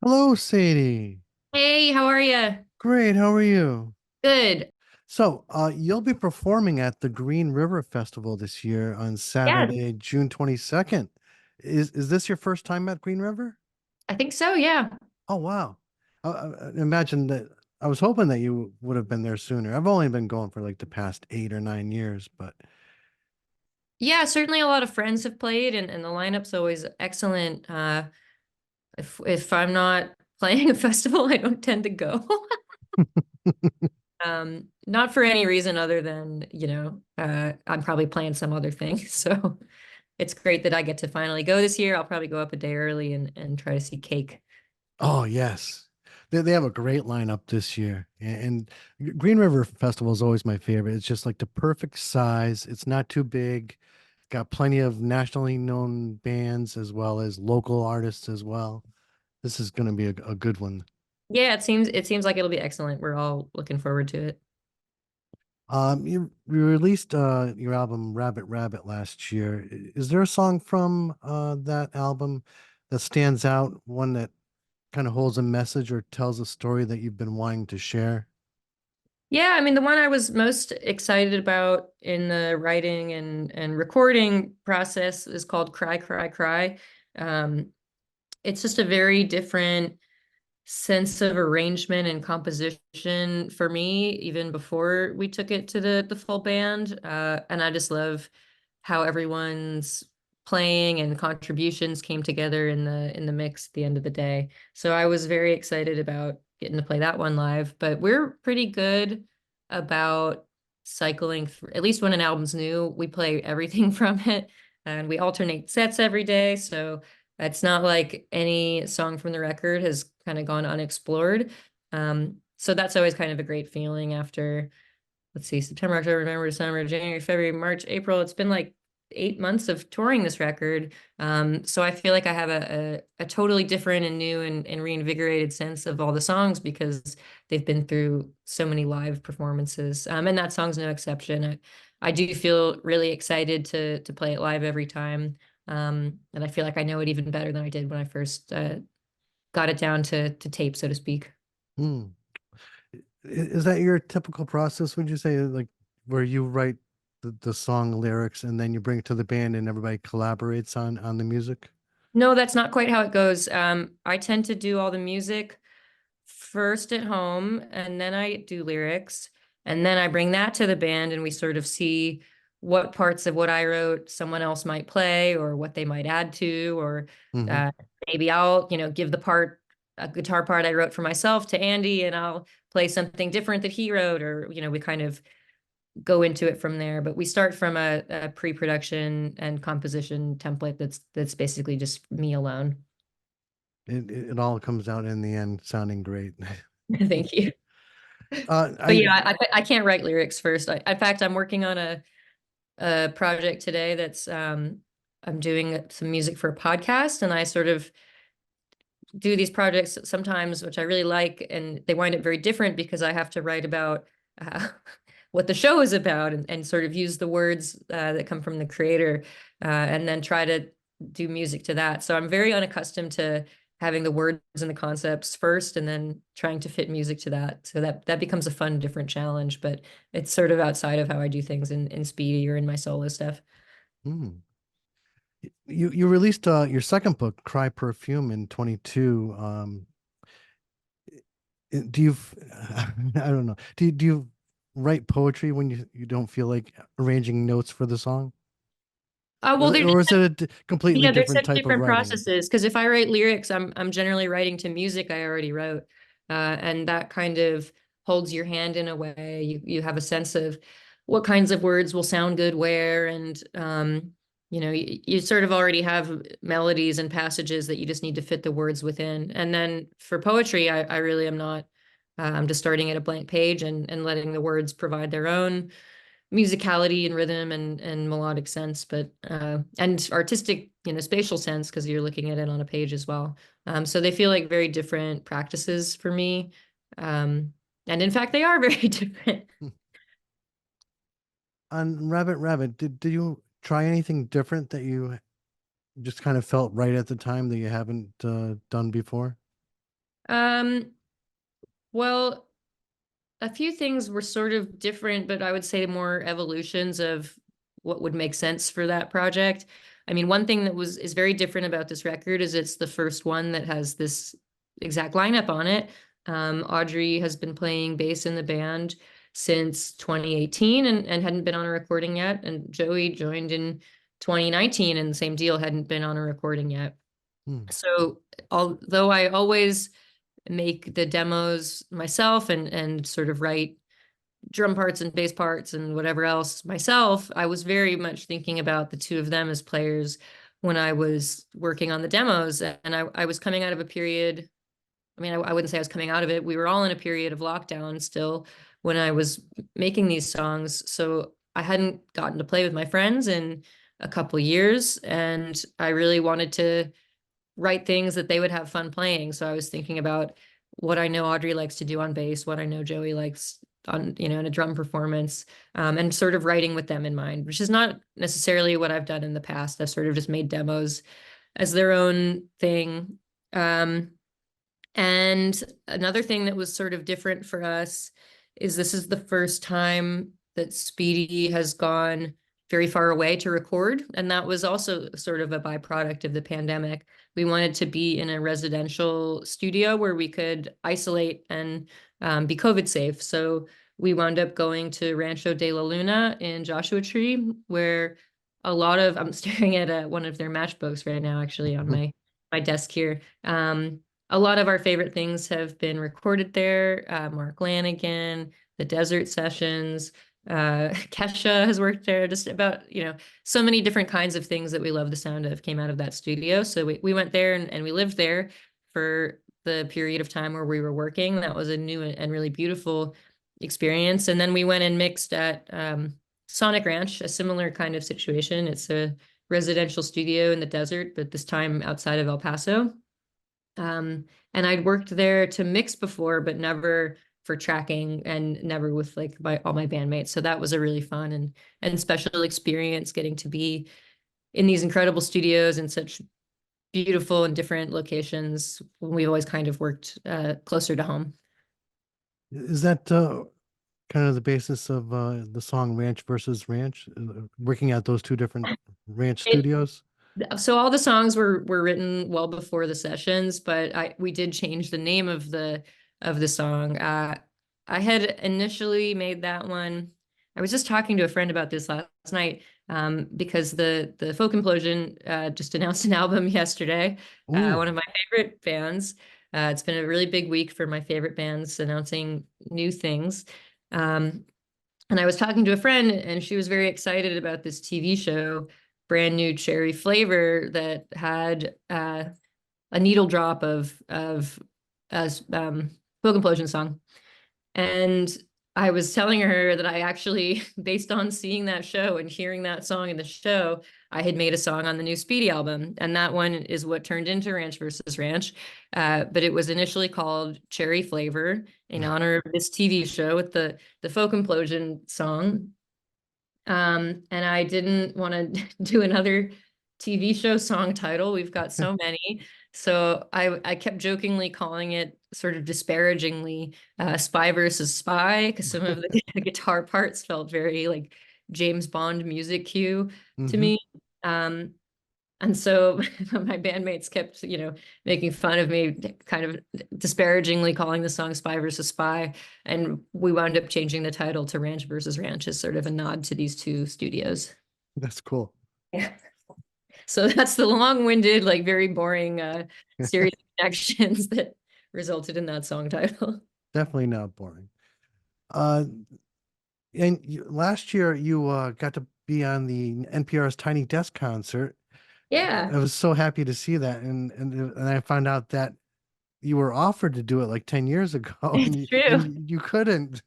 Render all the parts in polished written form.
Hello, Sadie. Hey, how are you? Great. How are you? Good. You'll be performing at the Green River Festival this year on Yeah, Saturday, June 22nd. Is this your first time at Green River? I think so. Yeah. Oh, wow. I imagine that I was hoping that you would have been there sooner. I've only been going for like the past 8 or 9 years, but Yeah, certainly a lot of friends have played and the lineup's always excellent. If I'm not playing a festival, I don't tend to go. Not for any reason other than, I'm probably playing some other thing. So it's great that I get to finally go this year. I'll probably go up a day early and try to see Cake. oh, yes. They have a great lineup this year. Green River Festival is always my favorite. It's just like the perfect size. It's not too big. Got plenty of nationally known bands as well as local artists as well. This is going to be a good one. Yeah, it seems like it'll be excellent. We're all looking forward to it. You released your album Rabbit Rabbit last year. Is there a song from that album that stands out, one that kind of holds a message or tells a story that you've been wanting to share? Yeah, I mean, the one I was most excited about in the writing and recording process is called Cry, Cry, Cry. Um, it's just a very different sense of arrangement and composition for me, even before we took it to the full band. And I just love how everyone's playing and contributions came together in the mix at the end of the day. So I was very excited about getting to play that one live. But we're pretty good about cycling through, at least when an album's new, we play everything from it and we alternate sets every day. So it's not like any song from the record has kind of gone unexplored. So that's always kind of a great feeling after, let's see, September, October, November, December, January, February, March, April. It's been like 8 months of touring this record. So I feel like I have a totally different and new and reinvigorated sense of all the songs because they've been through so many live performances. And that song's no exception. I do feel really excited to play it live every time. And I feel like I know it even better than I did when I first got it down to tape, so to speak. Hmm. Is that your typical process, would you say, like where you write the song lyrics and then you bring it to the band and everybody collaborates on the music? No, that's not quite how it goes. I tend to do all the music first at home, and then I do lyrics, and then I bring that to the band, and we sort of see what parts of what I wrote someone else might play, or what they might add to, or Hmm. uh, maybe I'll, give the part, a guitar part I wrote for myself to Andy, and I'll play something different that he wrote, or we kind of go into it from there. But we start from a pre-production and composition template that's basically just me alone. It all comes out in the end sounding great. Thank you. But I yeah, I can't write lyrics first. In fact, I'm working on a project today that's I'm doing some music for a podcast, and I sort of do these projects sometimes, which I really like, and they wind up very different because I have to write about uh, what the show is about and sort of use the words that come from the creator, and then try to do music to that. So I'm very unaccustomed to having the words and the concepts first and then trying to fit music to that. So that becomes a fun, different challenge, but it's sort of outside of how I do things in Speedy or in my solo stuff. mm. You released your second book, Cry Perfume, in 22. Do you I don't know. Do you write poetry when you don't feel like arranging notes for the song? Well, they're Or is it a completely Yeah, there's different such type of different writing? processes because if I write lyrics, I'm generally writing to music I already wrote, and that kind of holds your hand in a way. You have a sense of what kinds of words will sound good where, and you sort of already have melodies and passages that you just need to fit the words within. And then for poetry, I really am not. I'm just starting at a blank page and letting the words provide their own musicality and rhythm and melodic sense, but and artistic, spatial sense because you're looking at it on a page as well. So they feel like very different practices for me. Um, and in fact, they are very different. On Rabbit Rabbit, did you try anything different that you just kind of felt right at the time that you haven't done before? Um, well, a few things were sort of different, but I would say more evolutions of what would make sense for that project. I mean, one thing that is very different about this record is it's the first one that has this exact lineup on it. Audrey has been playing bass in the band since 2018 and hadn't been on a recording yet. And Joey joined in 2019 and the same deal, hadn't been on a recording yet. Hmm. So although I always make the demos myself and sort of write drum parts and bass parts and whatever else myself, I was very much thinking about the two of them as players when I was working on the demos. And I was coming out of a period, I mean, I wouldn't say I was coming out of it. We were all in a period of lockdown still when I was making these songs. So I hadn't gotten to play with my friends in a couple years, and I really wanted to write things that they would have fun playing. So I was thinking about what I know Audrey likes to do on bass, what I know Joey likes on, in a drum performance, and sort of writing with them in mind, which is not necessarily what I've done in the past. I've sort of just made demos as their own thing. And another thing that was sort of different for us is this is the first time that Speedy has gone very far away to record. And that was also sort of a byproduct of the pandemic. We wanted to be in a residential studio where we could isolate and be COVID safe. So we wound up going to Rancho de la Luna in Joshua Tree, where a lot of, I'm staring at one of their matchbooks right now, actually on my desk here. A lot of our favorite things have been recorded there. Mark Lanigan, the Desert Sessions, Kesha has worked there, just about, so many different kinds of things that we love the sound of came out of that studio. So we went there and we lived there for the period of time where we were working. That was a new and really beautiful experience. And then we went and mixed at Sonic Ranch, a similar kind of situation. It's a residential studio in the desert, but this time outside of El Paso. And I'd worked there to mix before, but never for tracking and never with like all my bandmates. So that was a really fun and special experience, getting to be in these incredible studios in such beautiful and different locations when we've always kind of worked closer to home. Is that kind of the basis of the song Ranch versus Ranch, working at those two different ranch It, studios? so all the songs were written well before the sessions, but we did change the name of the song. I had initially made that one. I was just talking to a friend about this last night, because the Folk Implosion just announced an album yesterday. Ooh, One of my favorite bands. It's been a really big week for my favorite bands announcing new things. And I was talking to a friend, and she was very excited about this TV show, Brand New Cherry Flavor, that had a needle drop of a Folk Implosion song. And I was telling her that I actually, based on seeing that show and hearing that song in the show, I had made a song on the new Speedy album. And that one is what turned into Ranch versus Ranch. But it was initially called Cherry Flavor in honor of this TV show with the Folk Implosion song. And I didn't want to do another TV show song title. We've got so many. So I kept jokingly calling it, sort of disparagingly, Spy versus Spy, because some of the guitar parts felt very like James Bond music cue to mm-hmm. me. And so my bandmates kept, making fun of me, kind of disparagingly calling the song Spy versus Spy. And we wound up changing the title to Ranch versus Ranch as sort of a nod to these two studios. That's cool. Yeah. So that's the long-winded, like very boring series of connections that resulted in that song title. Definitely not boring. Uh, and last year you got to be on the NPR's Tiny Desk concert. Yeah, I was so happy to see that, and I found out that you were offered to do it like 10 years ago, and it's true. you couldn't.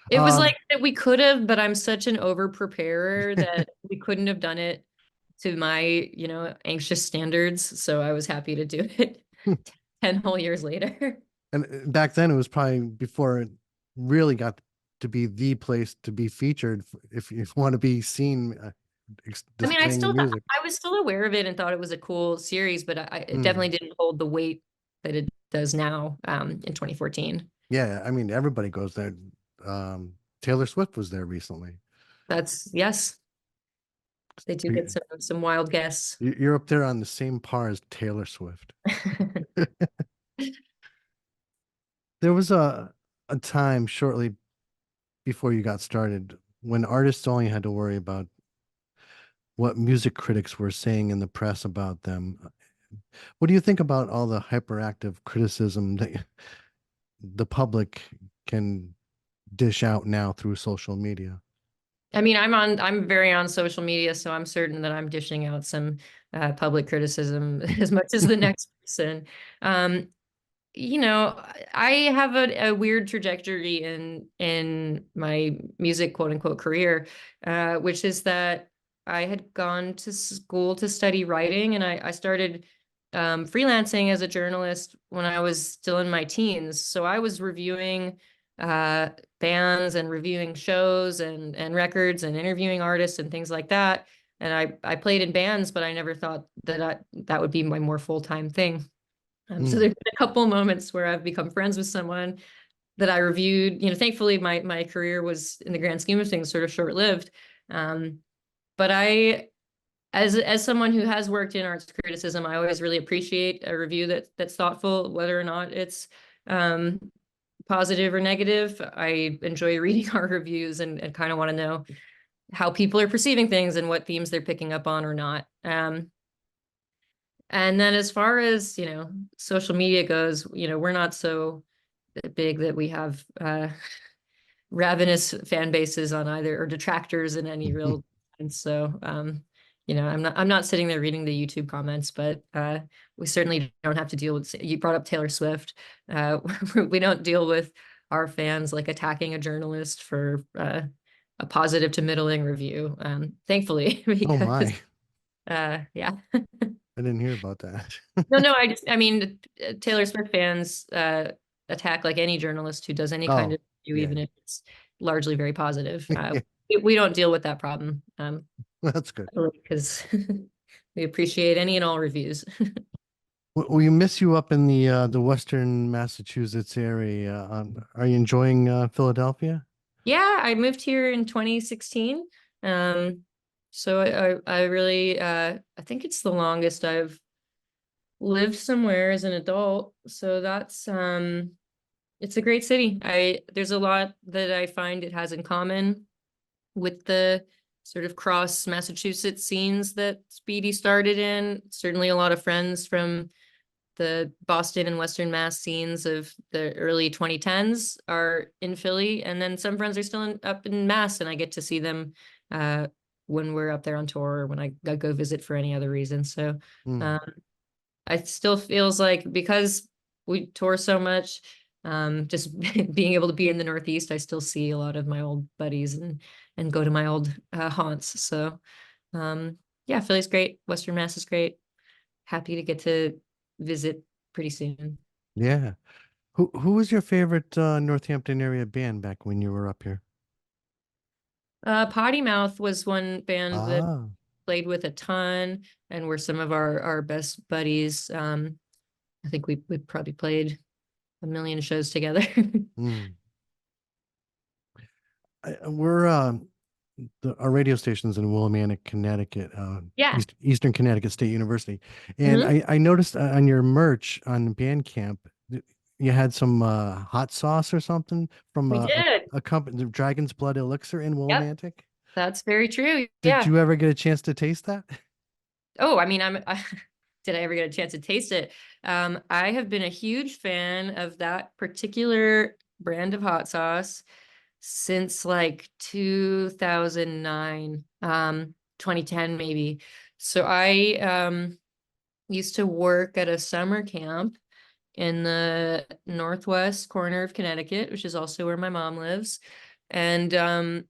It was like um, that we could have, but I'm such an over preparer that we couldn't have done it to my, anxious standards. So I was happy to do it 10 whole years later. and back then it was probably before it really got to be the place to be featured if you want to be seen I mean, I displaying your still music. I was still aware of it and thought it was a cool series, but it Mm, definitely didn't hold the weight that it does now in 2014. Yeah, I mean everybody goes there. Taylor Swift was there recently. That's yes, they do get You- some wild guests. You're up there on the same par as Taylor Swift. There was a time shortly before you got started when artists only had to worry about what music critics were saying in the press about them. What do you think about all the hyperactive criticism that the public can dish out now through social media? I mean, I'm very on social media, so I'm certain that I'm dishing out some public criticism as much as the next person. Um, you know, I have a weird trajectory in my music quote unquote career, which is that I had gone to school to study writing, and I started freelancing as a journalist when I was still in my teens. So I was reviewing uh, bands and reviewing shows and records and interviewing artists and things like that. And I played in bands, but I never thought that would be my more full-time thing. So Mm. there's been a couple moments where I've become friends with someone that I reviewed. You know, thankfully my career was, in the grand scheme of things, sort of short-lived. But as someone who has worked in arts criticism, I always really appreciate a review that's thoughtful, whether or not it's um, positive or negative. I enjoy reading art reviews and kind of want to know how people are perceiving things and what themes they're picking up on or not. And then as far as, social media goes, we're not so big that we have ravenous fan bases on either, or detractors in any real sense. So, I'm not sitting there reading the YouTube comments, but we certainly don't have to deal with, you brought up Taylor Swift. We don't deal with our fans like attacking a journalist for a positive to middling review, thankfully, Oh because my, yeah. I didn't hear about that. No, I mean, Taylor Swift fans attack like any journalist who does any kind Oh, of review, yeah. even if it's largely very positive. Yeah, We don't deal with that problem, that's good. because we appreciate any and all reviews. We miss you up in the Western Massachusetts area. Are you enjoying Philadelphia? Yeah, I moved here in 2016. So I really I think it's the longest I've lived somewhere as an adult. So that's it's a great city. There's a lot that I find it has in common with the sort of cross Massachusetts scenes that Speedy started in. Certainly a lot of friends from the Boston and Western Mass scenes of the early 2010s are in Philly. And then some friends are still up in Mass, and I get to see them uh, when we're up there on tour, or when I go visit for any other reason. So Mm. um, I still feels like, because we tour so much, just being able to be in the Northeast, I still see a lot of my old buddies and go to my old haunts. So yeah, Philly's great. Western Mass is great. Happy to get to visit pretty soon. Yeah. Who was your favorite Northampton area band back when you were up here? Potty Mouth was one band that Ah. played with a ton and were some of our best buddies. I think we probably played a million shows together. Mm. We're our radio station's in Willimantic, Connecticut, Yeah. Eastern Connecticut State University, and Mhm. I noticed on your merch on Bandcamp you had some hot sauce or something from We did. a company, the Dragon's Blood Elixir in Yep. Willimantic. That's very true. Did Yeah. you ever get a chance to taste that? Oh, I mean, did I ever get a chance to taste it? I have been a huge fan of that particular brand of hot sauce since like 2009, 2010 maybe. So I used to work at a summer camp in the northwest corner of Connecticut, which is also where my mom lives. And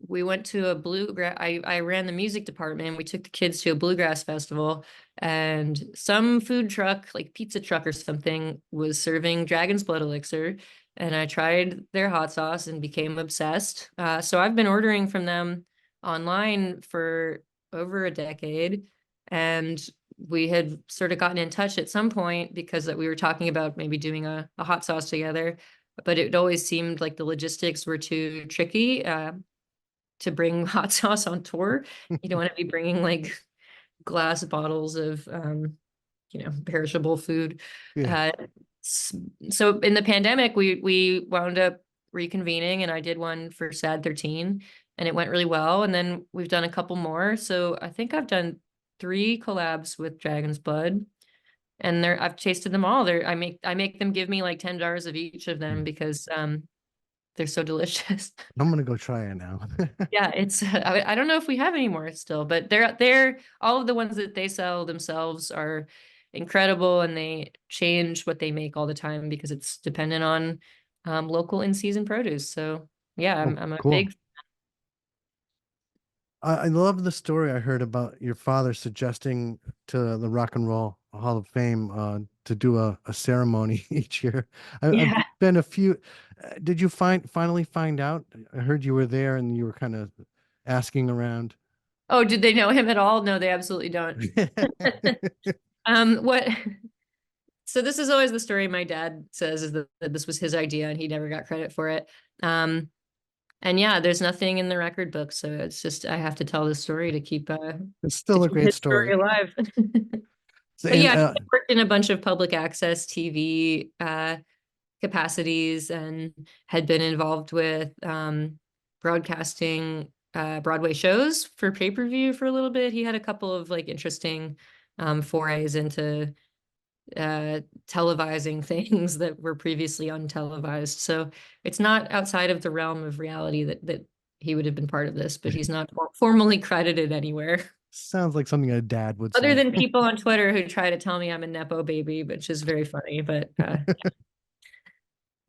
we went to a bluegrass. I ran the music department. We took the kids to a bluegrass festival, and some food truck, like pizza truck or something, was serving Dragon's Blood Elixir. And I tried their hot sauce and became obsessed. So I've been ordering from them online for over a decade. And we had sort of gotten in touch at some point because that we were talking about maybe doing a hot sauce together, but it always seemed like the logistics were too tricky to bring hot sauce on tour. You don't want to be bringing like glass bottles of perishable food. Yeah. Uh, so in the pandemic, we wound up reconvening, and I did one for Sad 13, and it went really well. And then we've done a couple more. So I think I've done 3 collabs with Dragon's Blood, and I've tasted them all. I make them give me like 10 jars of each of them because they're so delicious. I'm gonna go try it now. Yeah, it's I don't know if we have any more still, but they're all of the ones that they sell themselves are incredible, and they change what they make all the time because it's dependent on local in-season produce. So yeah, Oh, I'm a cool. big I love the story I heard about your father suggesting to the Rock and Roll Hall of Fame to do a ceremony each year. I've yeah. been a few. Did you finally find out? I heard you were there and you were kind of asking around. Oh, did they know him at all? No, they absolutely don't. What so this is always the story my dad says is that this was his idea and he never got credit for it. Um and yeah, there's nothing in the record book, so it's just I have to tell the story It's to still a keep great his story story. alive. So, But and yeah, he worked in a bunch of public access TV capacities and had been involved with broadcasting Broadway shows for pay-per-view for a little bit. He had a couple of like interesting forays into televising things that were previously untelevised. So it's not outside of the realm of reality that he would have been part of this, but he's not formally credited anywhere. sounds like something a dad would Other say. than people on Twitter who try to tell me I'm a Nepo baby, which is very funny. But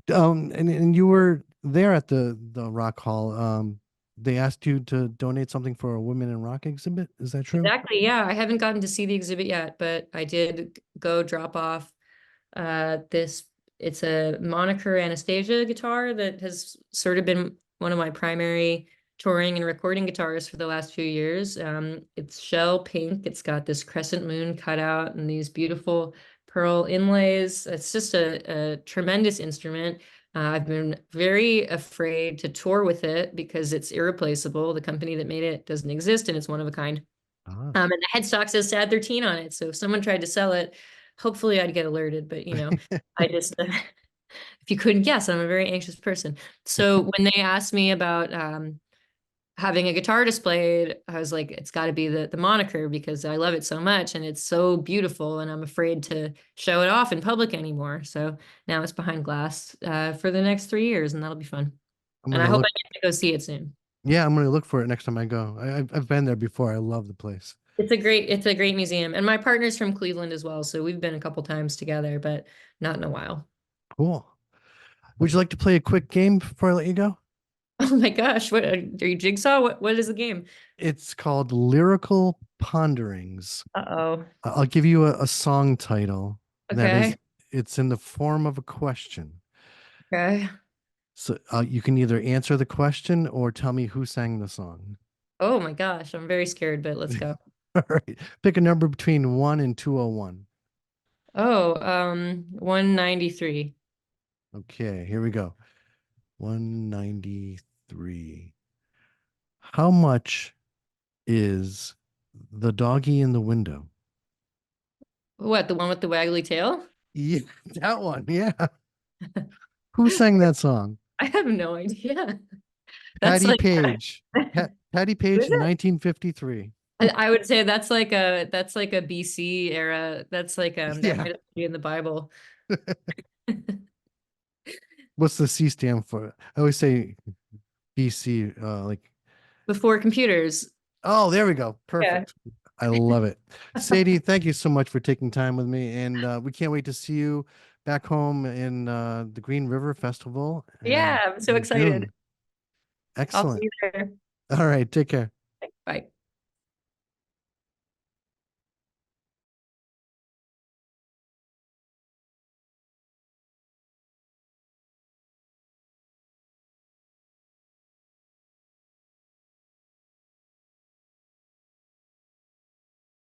And you were there at the Rock Hall. They asked you to donate something for a Women in Rock exhibit. Is that true? exactly, yeah, I haven't gotten to see the exhibit yet, but I did go drop off this. It's a Moniker Anastasia guitar that has sort of been one of my primary touring and recording guitarists for the last few years. It's shell pink. It's got this crescent moon cutout and these beautiful pearl inlays. It's just a tremendous instrument. I've been very afraid to tour with it because it's irreplaceable. The company that made it doesn't exist and it's one of a kind. Ah. And the headstock says Sad 13 on it. So if someone tried to sell it, hopefully I'd get alerted. But I just if you couldn't guess, I'm a very anxious person. So when they asked me about having a guitar displayed, I was like, it's got to be the moniker because I love it so much and it's so beautiful, and I'm afraid to show it off in public anymore. So now it's behind glass for the next 3 years, and that'll be fun. I'm And I gonna hope I look. get to go see it soon. Yeah, I'm gonna look for it next time I go. I've been there before. I love the place. It's a great museum. And my partner's from Cleveland as well, so we've been a couple times together, but not in a while. Cool. Would you like to play a quick game before I let you go? Oh my gosh, what are you Jigsaw? What is the game? It's called Lyrical Ponderings. Uh-oh. I'll give you a song title that Okay. is, it's in the form of a question. Okay. So you can either answer the question or tell me who sang the song. Oh my gosh, I'm very scared, but let's go. All right. Pick a number between 1 and 201. Oh, 193. Okay, here we go. 193. How much is the doggy in the window? What, the one with the waggly tail? Yeah, that one. Yeah. Who sang that song? I have no idea. That's Patty like, Page. Patty who Page is in it? 1953. I would say that's like a BC era. That's like that Yeah. might be in the Bible. What's the C stand for? I always say BC, like, Before computers. oh, there we go. Yeah. Perfect. I love it. Sadie, thank you so much for taking time with me. And we can't wait to see you back home in the Green River Festival Yeah, I'm so in excited. June. I'll see Excellent. you there. All right. Take care. Bye.